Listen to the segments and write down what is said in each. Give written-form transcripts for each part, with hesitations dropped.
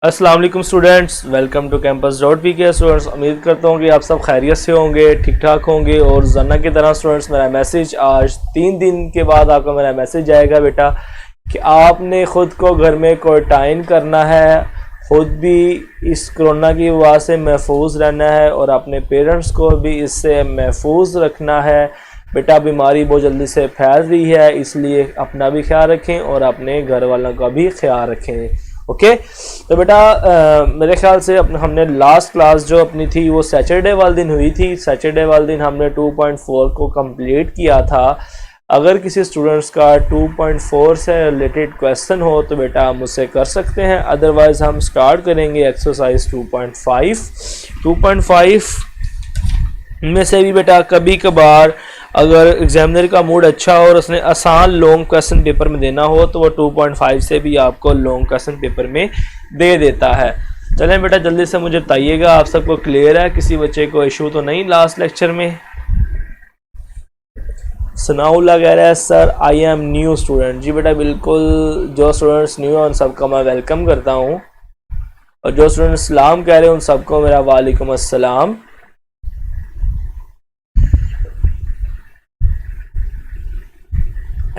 अस्सलाम वालेकुम students, welcome to campus.pk। Students, उम्मीद करता हूँ कि आप सब खैरियत से होंगे, ठीक ठाक होंगे। और जना की तरह स्टूडेंट्स, मेरा मैसेज आज 3 दिन के बाद आपका मेरा मैसेज आएगा बेटा कि आपने ख़ुद को घर में क्वारंटाइन करना है, ख़ुद भी इस कोरोना की वजह से महफूज रहना है और अपने पेरेंट्स को भी इससे महफूज रखना है। बेटा बीमारी बहुत जल्दी से फैल रही है, इसलिए अपना भी ख्याल रखें और अपने घर वालों का भी ख्याल रखें। ओके तो बेटा मेरे ख्याल से हमने लास्ट क्लास जो अपनी थी वो सैटरडे वाले दिन हुई थी। सैटरडे वाले दिन हमने 2.4 को कंप्लीट किया था। अगर किसी स्टूडेंट्स का 2.4 से रिलेटेड क्वेश्चन हो तो बेटा हम मुझसे कर सकते हैं, अदरवाइज हम स्टार्ट करेंगे एक्सरसाइज 2.5। 2.5 में से भी बेटा कभी कभार अगर एग्जामिनर का मूड अच्छा हो और उसने आसान लॉन्ग क्वेश्चन पेपर में देना हो तो वो 2.5 से भी आपको लॉन्ग क्वेश्चन पेपर में दे देता है। चलें बेटा जल्दी से मुझे बताइएगा, आप सबको क्लियर है? किसी बच्चे को इशू तो नहीं लास्ट लेक्चर में? सनाउल्लाह कह रहा है sir I am new student. जी बेटा बिल्कुल, जो स्टूडेंट्स न्यू हैं उन सबको मैं वेलकम करता हूँ और जो स्टूडेंट्स सलाम कह रहे हैं उन सबको मेरा वालेकुम अस्सलाम।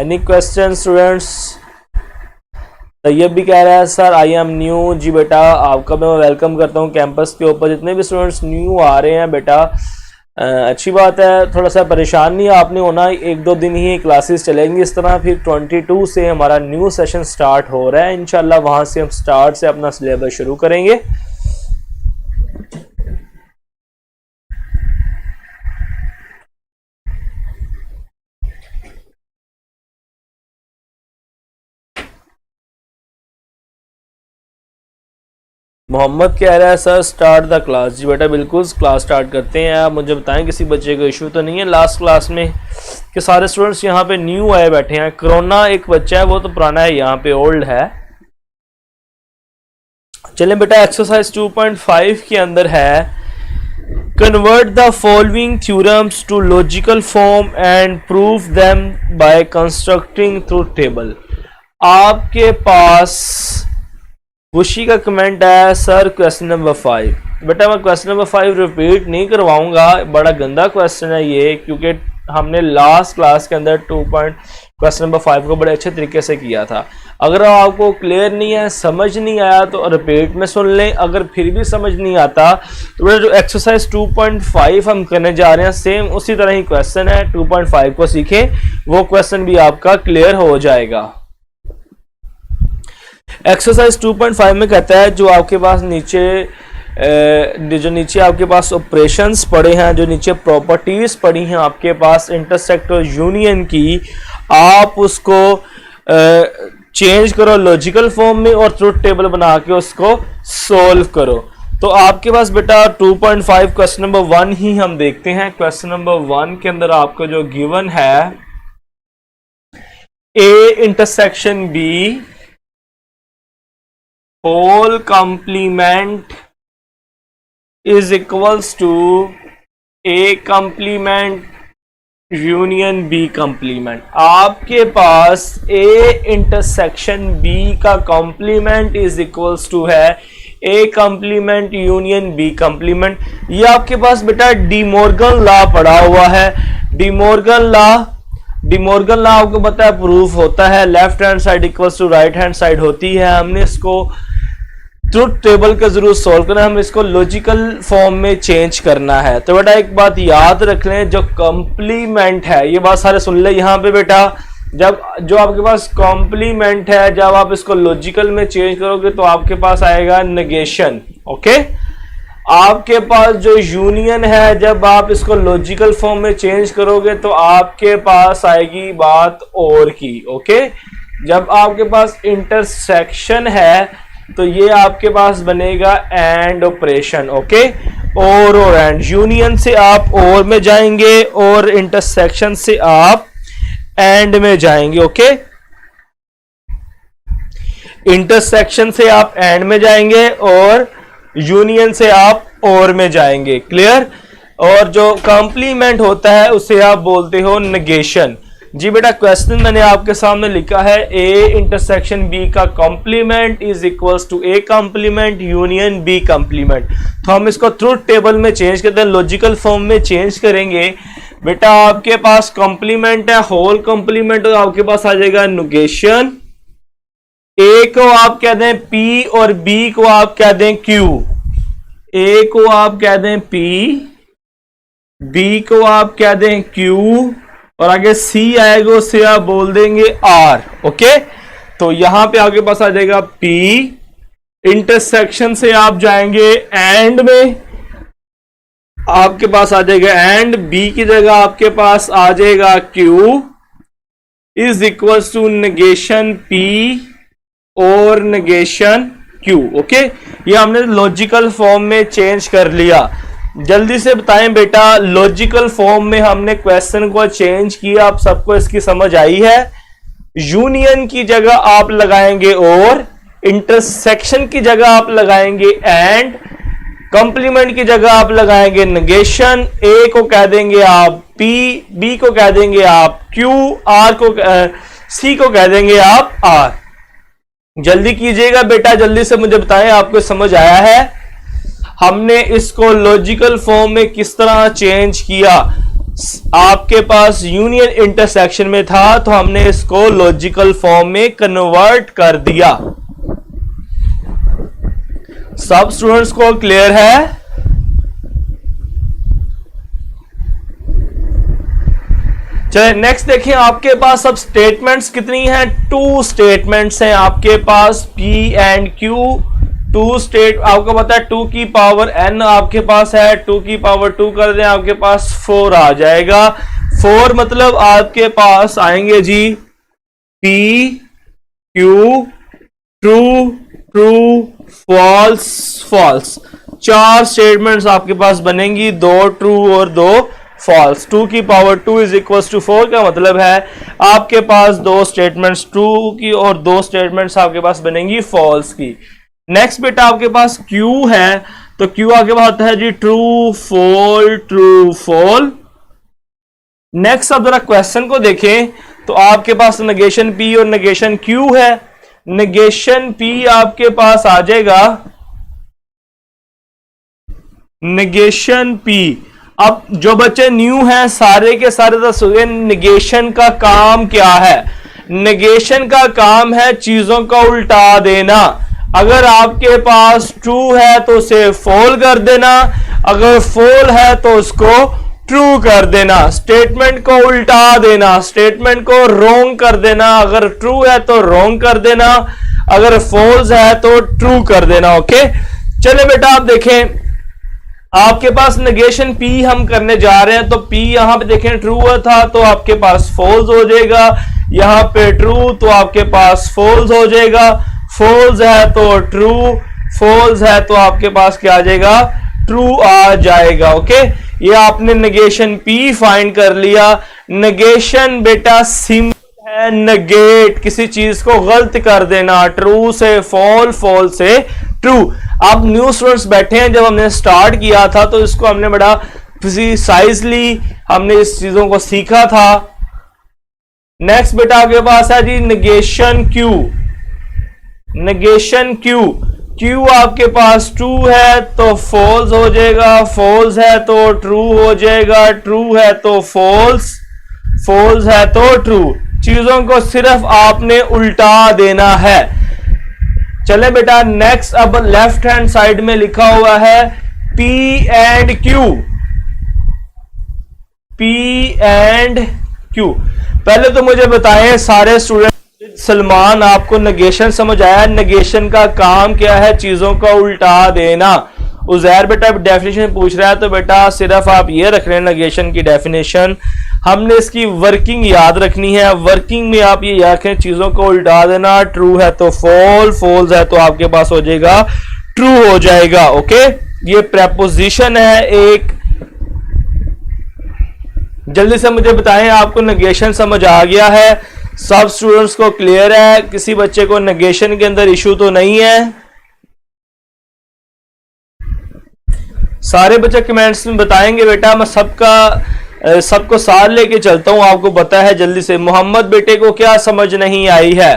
Any question students? तैयब भी कह रहा है सर आई एम न्यू। जी बेटा आपका मैं वेलकम करता हूँ कैंपस के ऊपर। जितने भी स्टूडेंट्स न्यू आ रहे हैं बेटा अच्छी बात है, थोड़ा सा परेशान नहीं आपने होना, 1-2 दिन ही क्लासेस चलेंगी इस तरह। फिर 22 से हमारा न्यू सेशन स्टार्ट हो रहा है इंशाल्लाह, वहाँ से हम स्टार्ट से अपना सिलेबस शुरू करेंगे। मोहम्मद कह रहा है सर स्टार्ट द क्लास। जी बेटा बिल्कुल क्लास स्टार्ट करते हैं। आप मुझे बताएं किसी बच्चे को इशू तो नहीं है लास्ट क्लास में कि सारे स्टूडेंट्स यहाँ पे न्यू आए बैठे हैं? कोरोना एक बच्चा है वो तो पुराना है, यहाँ पे ओल्ड है। चलें बेटा एक्सरसाइज 2.5 के अंदर है convert the following theorems to logical form and prove them by constructing truth table. आपके पास खुशी का कमेंट है सर क्वेश्चन नंबर 5। बेटा मैं क्वेश्चन नंबर 5 रिपीट नहीं करवाऊंगा, बड़ा गंदा क्वेश्चन है ये, क्योंकि हमने लास्ट क्लास के अंदर क्वेश्चन नंबर 5 को बड़े अच्छे तरीके से किया था। अगर आपको क्लियर नहीं है, समझ नहीं आया तो रिपीट में सुन लें। अगर फिर भी समझ नहीं आता तो जो एक्सरसाइज 2.5 हम करने जा रहे हैं सेम उसी तरह ही क्वेश्चन है, 2.5 को सीखें, वो क्वेश्चन भी आपका क्लियर हो जाएगा। एक्सरसाइज 2.5 में कहता है जो आपके पास नीचे आपके पास ऑपरेशंस पड़े हैं, जो नीचे प्रॉपर्टीज पड़ी हैं आपके पास इंटरसेक्ट और यूनियन की, आप उसको चेंज करो लॉजिकल फॉर्म में और ट्रूथ टेबल बना के उसको सोल्व करो। तो आपके पास बेटा 2.5 क्वेश्चन नंबर 1 ही हम देखते हैं। क्वेश्चन नंबर 1 के अंदर आपको जो गिवन है A intersection B whole complement is equals to A complement union B complement. आपके पास ए इंटरसेक्शन बी का कंप्लीमेंट इज इक्वल्स टू है A complement union B complement. ये आपके पास बेटा डी मॉर्गन लॉ पड़ा हुआ है। डी मॉर्गन लॉ आपको पता है प्रूफ होता है left hand side equals to right hand side होती है। हमने इसको ट्रूथ टेबल का जरूर सॉल्व करना है, हम इसको लॉजिकल फॉर्म में चेंज करना है। तो बेटा एक बात याद रख लें, जो कंप्लीमेंट है, ये बात सारे सुन ले यहाँ पे बेटा, जब जो आपके पास कॉम्प्लीमेंट है जब आप इसको लॉजिकल में चेंज करोगे तो आपके पास आएगा नेगेशन। ओके, आपके पास जो यूनियन है जब आप इसको लॉजिकल फॉर्म में चेंज करोगे तो आपके पास आएगी बात और की। ओके, जब आपके पास इंटरसेक्शन है तो ये आपके पास बनेगा एंड ऑपरेशन। ओके, और एंड, यूनियन से आप और में जाएंगे और इंटरसेक्शन से आप एंड में जाएंगे। ओके, इंटरसेक्शन से आप एंड में जाएंगे और यूनियन से आप और में जाएंगे। क्लियर? और जो कॉम्प्लीमेंट होता है उसे आप बोलते हो नेगेशन। जी बेटा क्वेश्चन मैंने आपके सामने लिखा है ए इंटरसेक्शन बी का complement is equals to A complement union B complement. तो हम इसको ट्रुथ टेबल में चेंज करते हैं, लॉजिकल फॉर्म में चेंज करेंगे। बेटा आपके पास कॉम्प्लीमेंट है होल कॉम्प्लीमेंट, तो आपके पास आ जाएगा नेगेशन। ए को आप कह दें पी और बी को आप कह दें क्यू। ए को आप कह दें पी, बी को आप कह दें क्यू, और आगे सी आएगा उससे आप बोल देंगे आर। ओके, तो यहां पे आपके पास आ जाएगा पी, इंटरसेक्शन से आप जाएंगे एंड में, आपके पास आ जाएगा एंड, बी की जगह आपके पास आ जाएगा Q is equals to negation P और नेगेशन क्यू। ओके, ये हमने लॉजिकल फॉर्म में चेंज कर लिया। जल्दी से बताएं बेटा, लॉजिकल फॉर्म में हमने क्वेश्चन को चेंज किया, आप सबको इसकी समझ आई है। यूनियन की जगह आप लगाएंगे और, इंटरसेक्शन की जगह आप लगाएंगे एंड, कॉम्प्लीमेंट की जगह आप लगाएंगे नेगेशन। ए को कह देंगे आप पी, बी को कह देंगे आप क्यू, आर को सी को कह देंगे आप आर। जल्दी कीजिएगा बेटा, जल्दी से मुझे बताएं आपको समझ आया है। हमने इसको लॉजिकल फॉर्म में किस तरह चेंज किया। आपके पास यूनियन इंटरसेक्शन में था तो हमने इसको लॉजिकल फॉर्म में कन्वर्ट कर दिया। सब स्टूडेंट्स को क्लियर है? चलिए नेक्स्ट देखें, आपके पास अब स्टेटमेंट्स कितनी हैं? 2 स्टेटमेंट्स हैं आपके पास, P एंड Q। 2 स्टेट आपको पता है 2 की पावर n आपके पास है, 2 की पावर 2 कर दें आपके पास 4 आ जाएगा। 4 मतलब आपके पास आएंगे जी P Q, true true false false. 4 statements आपके पास बनेंगी, 2 ट्रू और 2 फॉल्स। 2 की पावर 2 इज इक्वल टू 4 का मतलब है आपके पास 2 स्टेटमेंट्स ट्रू की और 2 स्टेटमेंट्स आपके पास बनेंगी फॉल्स की। नेक्स्ट बेटा आपके पास Q है, तो Q आगे बात है जी true false true false. Next अब जरा क्वेश्चन को देखें तो आपके पास नेगेशन P और नेगेशन Q है। नेगेशन P आपके पास आ जाएगा नेगेशन P। अब जो बच्चे न्यू हैं सारे के सारे दसोगे नेगेशन का काम क्या है। नेगेशन का काम है चीजों का उल्टा देना। अगर आपके पास ट्रू है तो उसे फॉल कर देना, अगर फॉल है तो उसको ट्रू कर देना। स्टेटमेंट को उल्टा देना, स्टेटमेंट को रॉन्ग कर देना। अगर ट्रू है तो रॉन्ग कर देना, अगर फॉल्स है तो ट्रू कर देना। ओके, चले बेटा आप देखें आपके पास नेगेशन P हम करने जा रहे हैं, तो P यहां पे देखें ट्रू था तो आपके पास फॉल्स हो जाएगा, यहां पे ट्रू तो आपके पास फॉल्स हो जाएगा, फॉल्स है तो ट्रू, फॉल्स है तो आपके पास क्या आ जाएगा ट्रू आ जाएगा। ओके, ये आपने नेगेशन P फाइंड कर लिया। नेगेशन बेटा सिंपल है, नेगेट किसी चीज को गलत कर देना, ट्रू से फॉल, फॉल से ट्रू। अब न्यू स्टूडेंट्स बैठे हैं, जब हमने स्टार्ट किया था तो इसको हमने बड़ा प्रिसाइजली हमने इस चीजों को सीखा था। नेक्स्ट बेटा आपके पास है जी नेगेशन Q। नेगेशन Q आपके पास ट्रू है तो फॉल्स हो जाएगा, फॉल्स है तो ट्रू हो जाएगा, ट्रू है तो फॉल्स, फॉल्स है तो ट्रू। चीजों को सिर्फ आपने उल्टा देना है। चले बेटा नेक्स्ट, अब लेफ्ट हैंड साइड में लिखा हुआ है P and Q। P and Q, पहले तो मुझे बताएं सारे स्टूडेंट, सलमान आपको नेगेशन समझ आया? नेगेशन का काम क्या है? चीजों का उल्टा देना। उजैर बेटा डेफिनेशन पूछ रहा है, तो बेटा सिर्फ आप ये रख रहे हैं नेगेशन की डेफिनेशन, हमने इसकी वर्किंग याद रखनी है। वर्किंग में आप ये याद रखें चीजों को उल्टा देना, ट्रू है तो फॉल, फॉल्स है तो आपके पास हो जाएगा ट्रू हो जाएगा। ओके, ये प्रेपोजिशन है एक। जल्दी से मुझे बताएं आपको नेगेशन समझ आ गया है? सब स्टूडेंट्स को क्लियर है? किसी बच्चे को नेगेशन के अंदर इशू तो नहीं है? सारे बच्चे कमेंट्स में बताएंगे बेटा, मैं सबका सबको साथ लेके चलता हूं, आपको पता है। जल्दी से, मोहम्मद बेटे को क्या समझ नहीं आई है?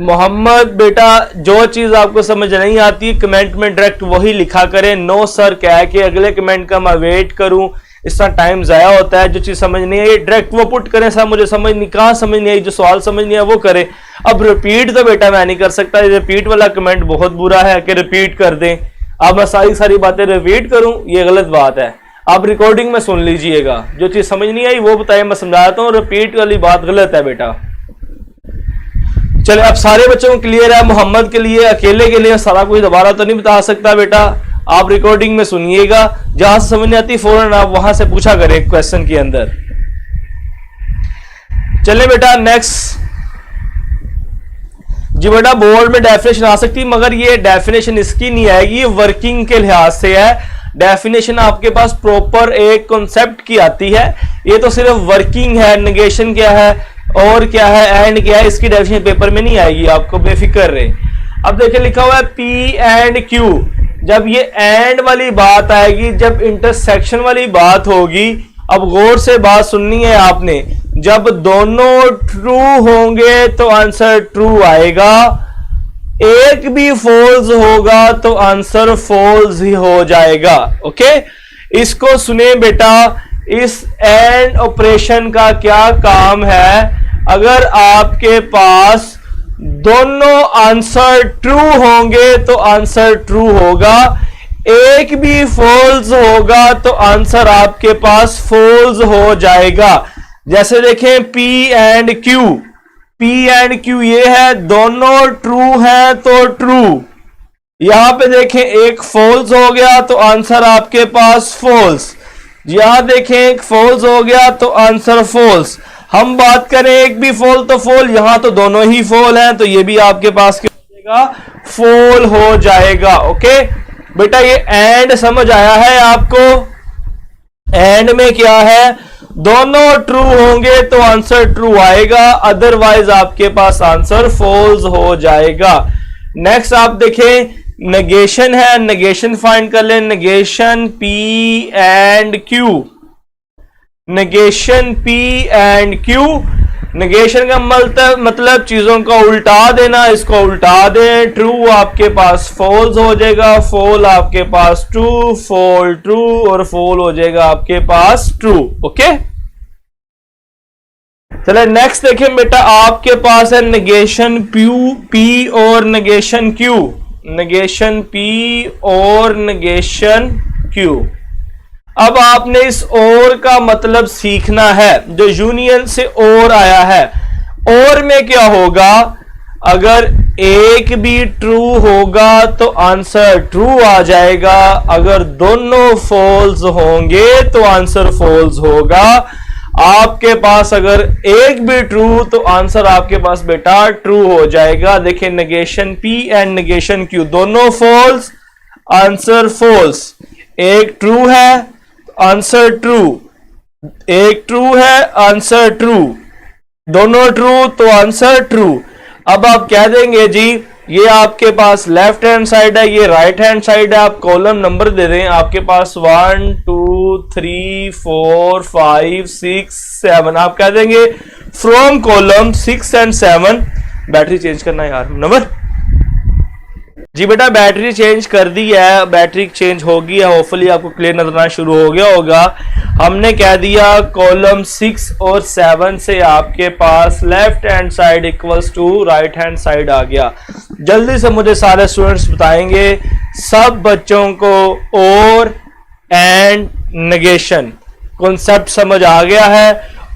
मोहम्मद बेटा, जो चीज आपको समझ नहीं आती कमेंट में डायरेक्ट वही लिखा करें। नो सर कह के अगले कमेंट का मैं वेट करूं, इसका टाइम जाया होता है। जो चीज समझ नहीं आई डायरेक्ट वो पुट करें, सर मुझे समझ नहीं, कहां समझ नहीं आई, जो सवाल समझ नहीं आया वो करें। अब रिपीट तो बेटा मैं नहीं कर सकता, रिपीट वाला कमेंट बहुत बुरा है कि रिपीट कर दें। अब मैं सारी बातें रिपीट करूं, ये गलत बात है। आप रिकॉर्डिंग में सुन लीजिएगा, जो चीज समझ नहीं आई वो बताए, मैं समझाता हूं। रिपीट वाली बात गलत है बेटा। चले, अब सारे बच्चों को क्लियर है। मोहम्मद के लिए, अकेले के लिए सारा कुछ दोबारा तो नहीं बता सकता बेटा, आप रिकॉर्डिंग में सुनिएगा। जहां से समझ नहीं आती फौरन आप वहां से पूछा करें क्वेश्चन के अंदर। चले बेटा नेक्स्ट। जी बेटा, बोर्ड में डेफिनेशन आ सकती है, मगर ये डेफिनेशन इसकी नहीं आएगी, ये वर्किंग के लिहाज से है। डेफिनेशन आपके पास प्रॉपर एक कॉन्सेप्ट की आती है, ये तो सिर्फ वर्किंग है। नेगेशन क्या है और क्या है, एंड क्या है, इसकी डेफिनेशन पेपर में नहीं आएगी, आपको बेफिक्र रहे। अब देखिए लिखा हुआ है पी एंड क्यू। जब ये एंड वाली बात आएगी, जब इंटरसेक्शन वाली बात होगी, अब गौर से बात सुननी है आपने। जब दोनों ट्रू होंगे तो आंसर ट्रू आएगा, एक भी फॉल्स होगा तो आंसर फॉल्स ही हो जाएगा। ओके, इसको सुने बेटा। इस एंड ऑपरेशन का क्या काम है? अगर आपके पास दोनों आंसर ट्रू होंगे तो आंसर ट्रू होगा, एक भी फॉल्स होगा तो आंसर आपके पास फॉल्स हो जाएगा। जैसे देखें P and Q, P and Q ये है, दोनों ट्रू है तो ट्रू। यहां पे देखें एक फॉल्स हो गया तो आंसर आपके पास फॉल्स, यहां देखें एक फॉल्स हो गया तो आंसर फॉल्स। हम बात करें एक भी फॉल तो फॉल, यहां तो दोनों ही फॉल हैं तो ये भी आपके पास क्या हो जाएगा, फॉल हो जाएगा। ओके बेटा, ये एंड समझ आया है आपको? एंड में क्या है, दोनों ट्रू होंगे तो आंसर ट्रू आएगा, अदरवाइज आपके पास आंसर फॉल्स हो जाएगा। नेक्स्ट आप देखें नेगेशन है, नेगेशन फाइंड कर लें। Negation P and Q, negation P and Q. Negation का मतलब चीजों का उल्टा देना, इसको उल्टा दें। ट्रू आपके पास फॉल्स हो जाएगा, फॉल आपके पास ट्रू, फॉल ट्रू और फॉल हो जाएगा आपके पास ट्रू। ओके चले नेक्स्ट देखें बेटा, आपके पास है नेगेशन पी और नेगेशन क्यू, नेगेशन पी और नेगेशन क्यू। अब आपने इस और का मतलब सीखना है, जो यूनियन से और आया है। और में क्या होगा, अगर एक भी ट्रू होगा तो आंसर ट्रू आ जाएगा, अगर दोनों फॉल्स होंगे तो आंसर फॉल्स होगा। आपके पास अगर एक भी ट्रू तो आंसर आपके पास बेटा ट्रू हो जाएगा। देखिए negation P and negation Q, दोनों फॉल्स आंसर फॉल्स। एक ट्रू है आंसर ट्रू, एक ट्रू है आंसर ट्रू, दोनों ट्रू तो आंसर ट्रू। अब आप कह देंगे जी ये आपके पास लेफ्ट हैंड साइड है, ये राइट हैंड साइड है, आप कॉलम नंबर दे दें। आपके पास 1 2 3 4 5 6 7, आप कह देंगे from column 6 and 7। Battery change करना है यार नंबर। जी बेटा बैटरी चेंज कर दी है, बैटरी चेंज होगी है, होपफुली आपको क्लियर नजर आना शुरू हो गया होगा। हमने कह दिया कॉलम 6 और 7 से आपके पास left hand side equals to right hand side आ गया। जल्दी से मुझे सारे स्टूडेंट्स बताएंगे, सब बच्चों को और एंड नेगेशन कॉन्सेप्ट समझ आ गया है?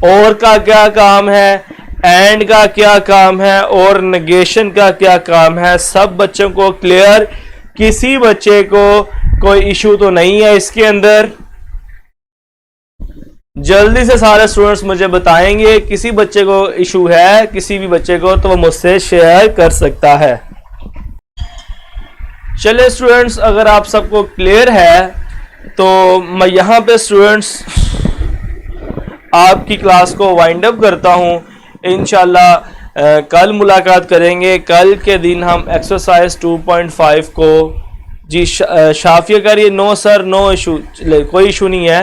और का क्या काम है, एंड का क्या काम है और नेगेशन का क्या काम है, सब बच्चों को क्लियर? किसी बच्चे को कोई इशू तो नहीं है इसके अंदर? जल्दी से सारे स्टूडेंट्स मुझे बताएंगे, किसी बच्चे को इशू है किसी भी बच्चे को तो वो मुझसे शेयर कर सकता है। चलिए स्टूडेंट्स, अगर आप सबको क्लियर है तो मैं यहां पे स्टूडेंट्स आपकी क्लास को वाइंड अप करता हूं। इंशाल्लाह कल मुलाकात करेंगे। कल के दिन हम एक्सरसाइज 2.5 को जी शाफिया करिए। नो सर नो इशू, कोई इशू नहीं है।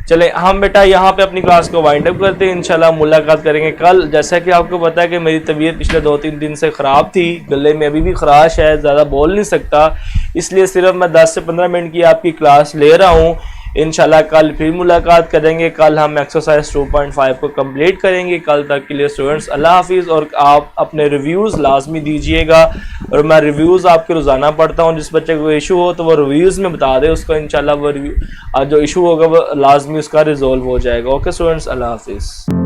चले हम बेटा यहाँ पे अपनी क्लास को वाइंड अप करते हैं। इंशाल्लाह मुलाकात करेंगे कल। जैसा कि आपको पता है कि मेरी तबीयत पिछले 2-3 दिन से ख़राब थी, गले में अभी भी खराश है, ज़्यादा बोल नहीं सकता, इसलिए सिर्फ मैं 10 से 15 मिनट की आपकी क्लास ले रहा हूँ। इंशाल्लाह कल फिर मुलाकात करेंगे। कल हम एक्सरसाइज 2.5 को कंप्लीट करेंगे। कल तक के लिए स्टूडेंट्स अल्लाह हाफिज़। और आप अपने रिव्यूज़ लाजमी दीजिएगा, और मैं रिव्यूज़ आपके रोज़ाना पढ़ता हूँ। जिस बच्चे को इशू हो तो वो रिव्यूज़ में बता दे, उसको इंशाल्लाह वो रिव्यू जो इशू होगा वो लाजमी उसका रिजॉल्व हो जाएगा। ओके स्टूडेंट्स, अल्लाह हाफिज़।